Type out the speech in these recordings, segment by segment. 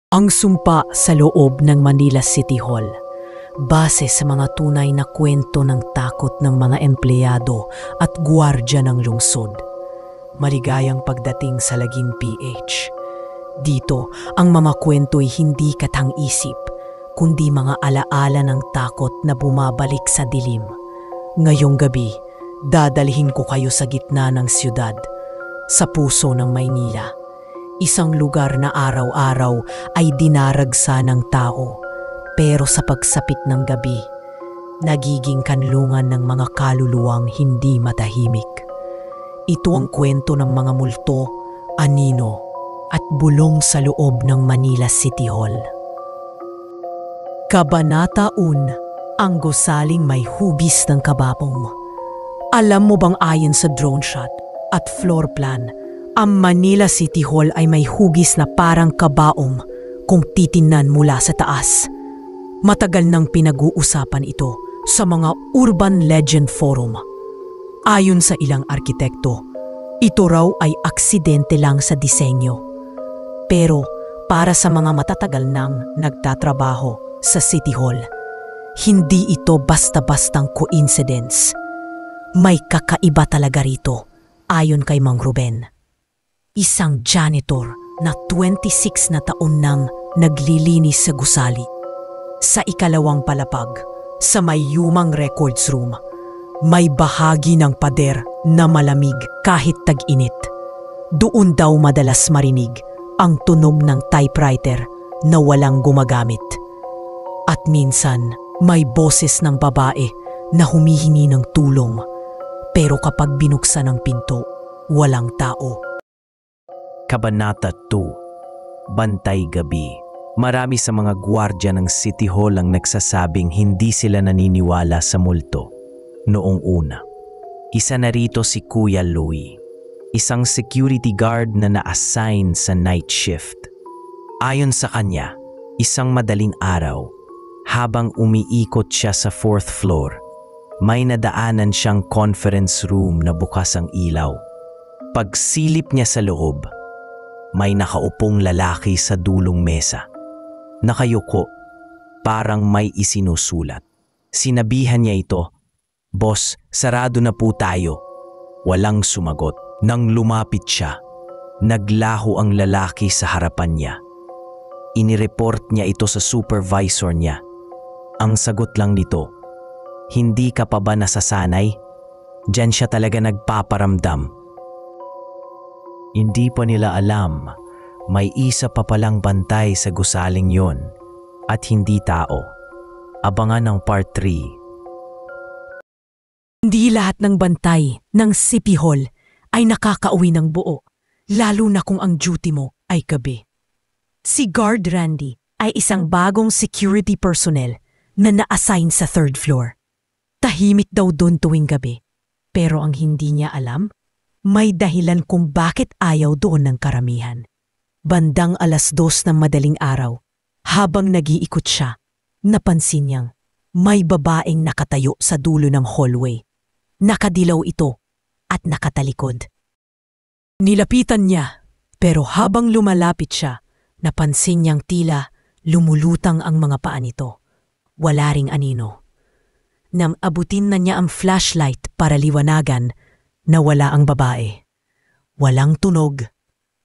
Ang sumpa sa loob ng Manila City Hall. Base sa mga tunay na kwento ng takot ng mga empleyado at gwardya ng lungsod. Maligayang pagdating sa Lagim PH. Dito, ang mga kwento'y hindi katang-isip, kundi mga alaala ng takot na bumabalik sa dilim. Ngayong gabi, dadalhin ko kayo sa gitna ng siyudad, sa puso ng Maynila. Isang lugar na araw-araw ay dinaragsa ng tao, pero sa pagsapit ng gabi, nagiging kanlungan ng mga kaluluwang hindi matahimik. Ito ang kwento ng mga multo, anino, at bulong sa loob ng Manila City Hall. Kabanata 1, ang gusaling may hubis ng kababong. Alam mo bang ayon sa drone shot at floor plan, ang Manila City Hall ay may hugis na parang kabaong kung titingnan mula sa taas. Matagal nang pinag-uusapan ito sa mga Urban Legend Forum. Ayon sa ilang arkitekto, ito raw ay aksidente lang sa disenyo. Pero para sa mga matatagal nang nagtatrabaho sa City Hall, hindi ito basta-bastang coincidence. May kakaiba talaga rito, ayon kay Mang Ruben. Isang janitor na 26 na taon nang naglilinis sa gusali. Sa ikalawang palapag, sa may yumang records room, may bahagi ng pader na malamig kahit tag-init. Doon daw madalas marinig ang tunog ng typewriter na walang gumagamit. At minsan, may boses ng babae na humihingi ng tulong. Pero kapag binuksan ang pinto, walang tao. Kabanata 2, Bantay Gabi. Marami sa mga gwardya ng City Hall ang nagsasabing hindi sila naniniwala sa multo noong una. Isa na rito si Kuya Louie, isang security guard na na-assign sa night shift. Ayon sa kanya, isang madaling araw, habang umiikot siya sa 4th floor, may nadaanan siyang conference room na bukas ang ilaw. Pagsilip niya sa loob, may nakaupong lalaki sa dulong mesa. Nakayuko, parang may isinusulat. Sinabihan niya ito, "Boss, sarado na po tayo." Walang sumagot. Nang lumapit siya, naglaho ang lalaki sa harapan niya. Inireport niya ito sa supervisor niya. Ang sagot lang nito, "Hindi ka pa ba nasasanay? Diyan siya talaga nagpaparamdam." Hindi pa nila alam, may isa pa palang bantay sa gusaling yon at hindi tao. Abangan ang part 3. Hindi lahat ng bantay ng City Hall ay nakakauwi ng buo, lalo na kung ang duty mo ay gabi. Si Guard Randy ay isang bagong security personnel na na-assign sa 3rd floor. Tahimik daw doon tuwing gabi, pero ang hindi niya alam, may dahilan kung bakit ayaw doon ng karamihan. Bandang 2:00 ng madaling araw, habang nag-iikot siya, napansin niyang may babaeng nakatayo sa dulo ng hallway. Nakadilaw ito at nakatalikod. Nilapitan niya, pero habang lumalapit siya, napansin niyang tila lumulutang ang mga paa nito. Wala ring anino. Nang abutin na niya ang flashlight para liwanagan, nawala ang babae. Walang tunog,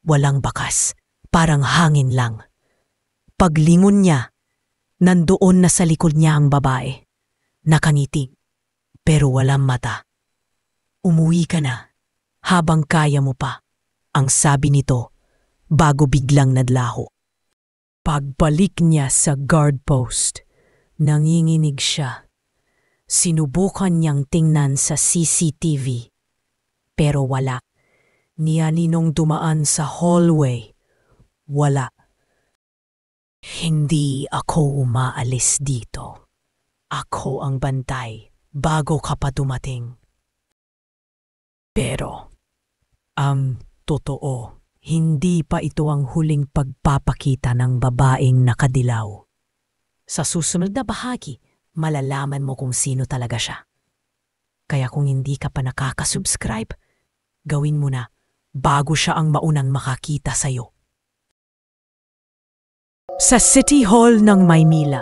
walang bakas, parang hangin lang. Paglingon niya, nandoon na sa likod niya ang babae. Nakangiti, pero walang mata. "Umuwi ka na, habang kaya mo pa," ang sabi nito, bago biglang nadlaho. Pagbalik niya sa guard post, nanginginig siya. Sinubukan niyang tingnan sa CCTV. Pero wala. Niyaninong dumaan sa hallway. Wala. "Hindi ako umaalis dito. Ako ang bantay bago ka pa dumating." Pero, ang totoo, hindi pa ito ang huling pagpapakita ng babaeng nakadilaw. Sa susunod na bahagi, malalaman mo kung sino talaga siya. Kaya kung hindi ka pa nakaka-subscribe, gawin mo na bago siya ang maunang makakita sa'yo. Sa City Hall ng Maynila,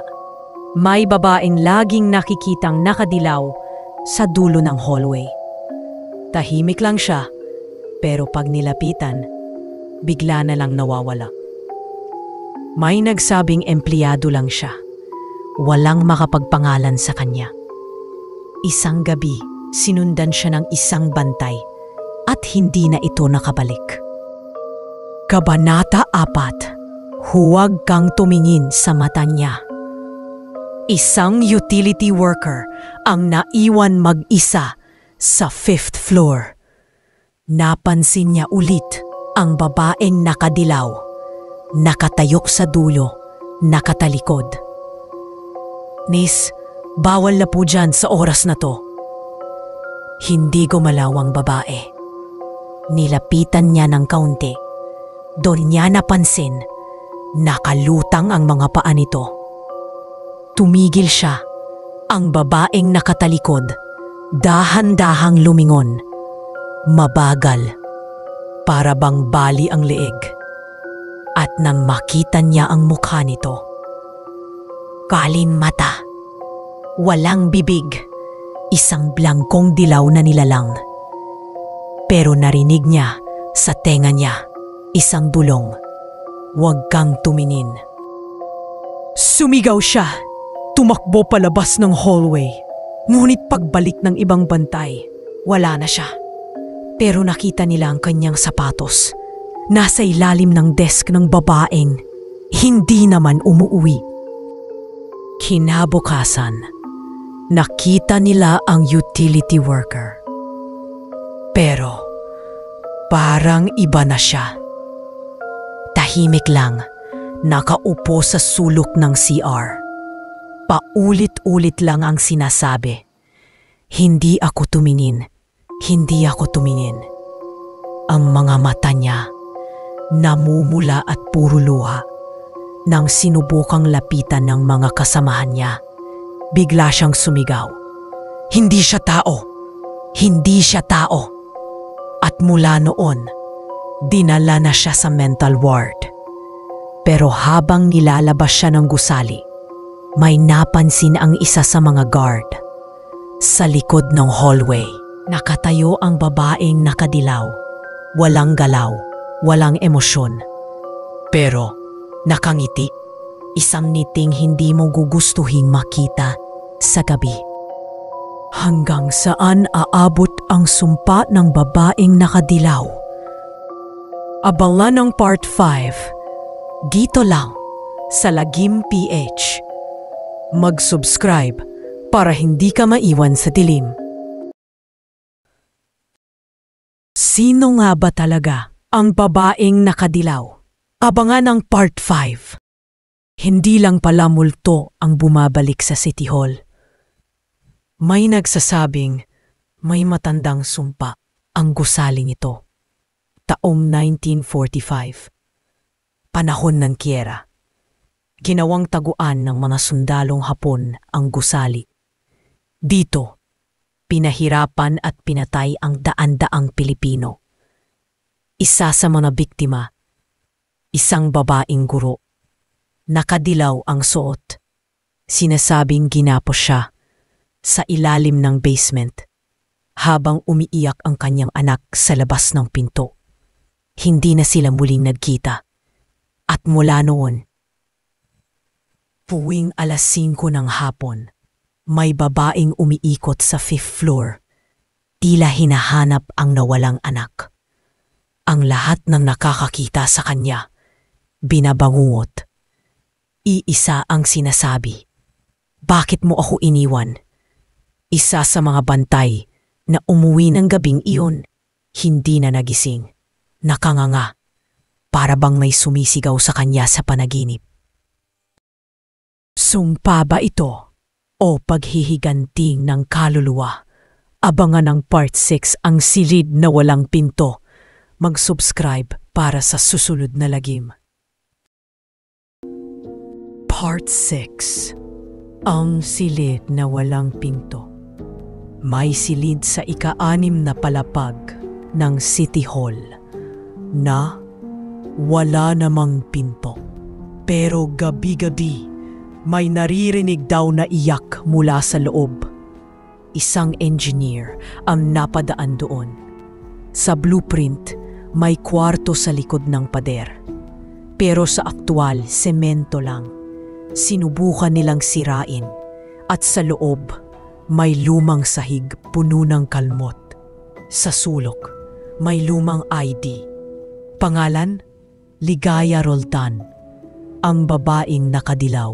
may babaeng laging nakikitang nakadilaw sa dulo ng hallway. Tahimik lang siya, pero pag nilapitan, bigla na lang nawawala. May nagsabing empleyado lang siya. Walang makapagpangalan sa kanya. Isang gabi, sinundan siya ng isang bantay at hindi na ito nakabalik. Kabanata 4. Huwag kang tumingin sa mata niya. Isang utility worker ang naiwan mag-isa sa 5th floor. Napansin niya ulit ang babaeng nakadilaw, nakatayok sa dulo, nakatalikod. Miss, bawal na po dyan sa oras na to. Hindi gumalaw ang babae. Nilapitan niya ng kaunti. Doon niya napansin, nakalutang ang mga paa nito. Tumigil siya. Ang babaeng nakatalikod, dahan-dahang lumingon. Mabagal, para bang bali ang leeg. At nang makita niya ang mukha nito, kalin mata, walang bibig, isang blangkong dilaw na nilalang. Pero narinig niya sa tenga niya isang bulong, "Huwag kang tumingin." Sumigaw siya, tumakbo palabas ng hallway. Ngunit pagbalik ng ibang bantay, wala na siya. Pero nakita nila ang kanyang sapatos. Nasa ilalim ng desk ng babaeng, hindi naman umuwi. Kinabukasan, nakita nila ang utility worker. Pero parang iba na siya. Tahimik lang, nakaupo sa sulok ng CR. Paulit-ulit lang ang sinasabi, "Hindi ako tumingin, hindi ako tumingin." Ang mga mata niya namumula at puro luha. Nang sinubukang lapitan ng mga kasamahan niya, bigla siyang sumigaw, "Hindi siya tao! Hindi siya tao!" At mula noon, dinala na siya sa mental ward. Pero habang nilalabas siya ng gusali, may napansin ang isa sa mga guard. Sa likod ng hallway, nakatayo ang babaeng nakadilaw. Walang galaw, walang emosyon. Pero nakangiti, isang ngiting hindi mo gugustuhin makita sa gabi. Hanggang saan aabot ang sumpa ng babaeng nakadilaw? Abangan ng Part 5, dito lang sa Lagim PH. Mag-subscribe para hindi ka maiwan sa dilim. Sino nga ba talaga ang babaeng nakadilaw? Abangan ang Part 5. Hindi lang pala multo ang bumabalik sa City Hall. May nagsasabing may matandang sumpa ang gusaling ito. Taong 1945. Panahon ng Quiera. Ginawang taguan ng mga sundalong Hapon ang gusali. Dito, pinahirapan at pinatay ang daan-daang Pilipino. Isa sa mga biktima, isang babaeng guro. Nakadilaw ang suot. Sinasabing ginapos siya sa ilalim ng basement habang umiiyak ang kanyang anak sa labas ng pinto. Hindi na sila muling nagkita. At mula noon, tuwing 5:00 ng hapon, may babaeng umiikot sa 5th floor. Tila hinahanap ang nawalang anak. Ang lahat ng nakakakita sa kanya, binabangungot. Iisa ang sinasabi, "Bakit mo ako iniwan?" Isa sa mga bantay na umuwi ng gabing iyon, hindi na nagising. Nakanganga, para bang may sumisigaw sa kanya sa panaginip. Sumpa ba ito o paghihiganting ng kaluluwa? Abangan ang Part 6, ang silid na walang pinto. Mag-subscribe para sa susunod na lagim. Part 6. Ang silid na walang pinto. May silid sa ika-6 na palapag ng City Hall na wala namang pinto. Pero gabi-gabi, may naririnig daw na iyak mula sa loob. Isang engineer ang napadaan doon. Sa blueprint, may kwarto sa likod ng pader. Pero sa aktwal, semento lang. Sinubukan nilang sirain at sa loob, may lumang sahig puno ng kalmot. Sa sulok, may lumang ID. Pangalan? Ligaya Roldan, ang babaeng nakadilaw.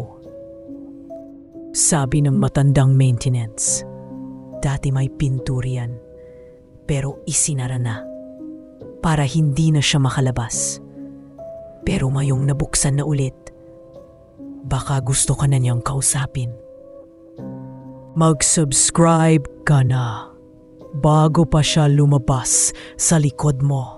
Sabi ng matandang maintenance, dati may pintura yan, pero isinara na para hindi na siya makalabas. Pero mayong nabuksan na ulit, baka gusto ka na niyang kausapin. Mag-subscribe ka na bago pa siya lumabas sa likod mo.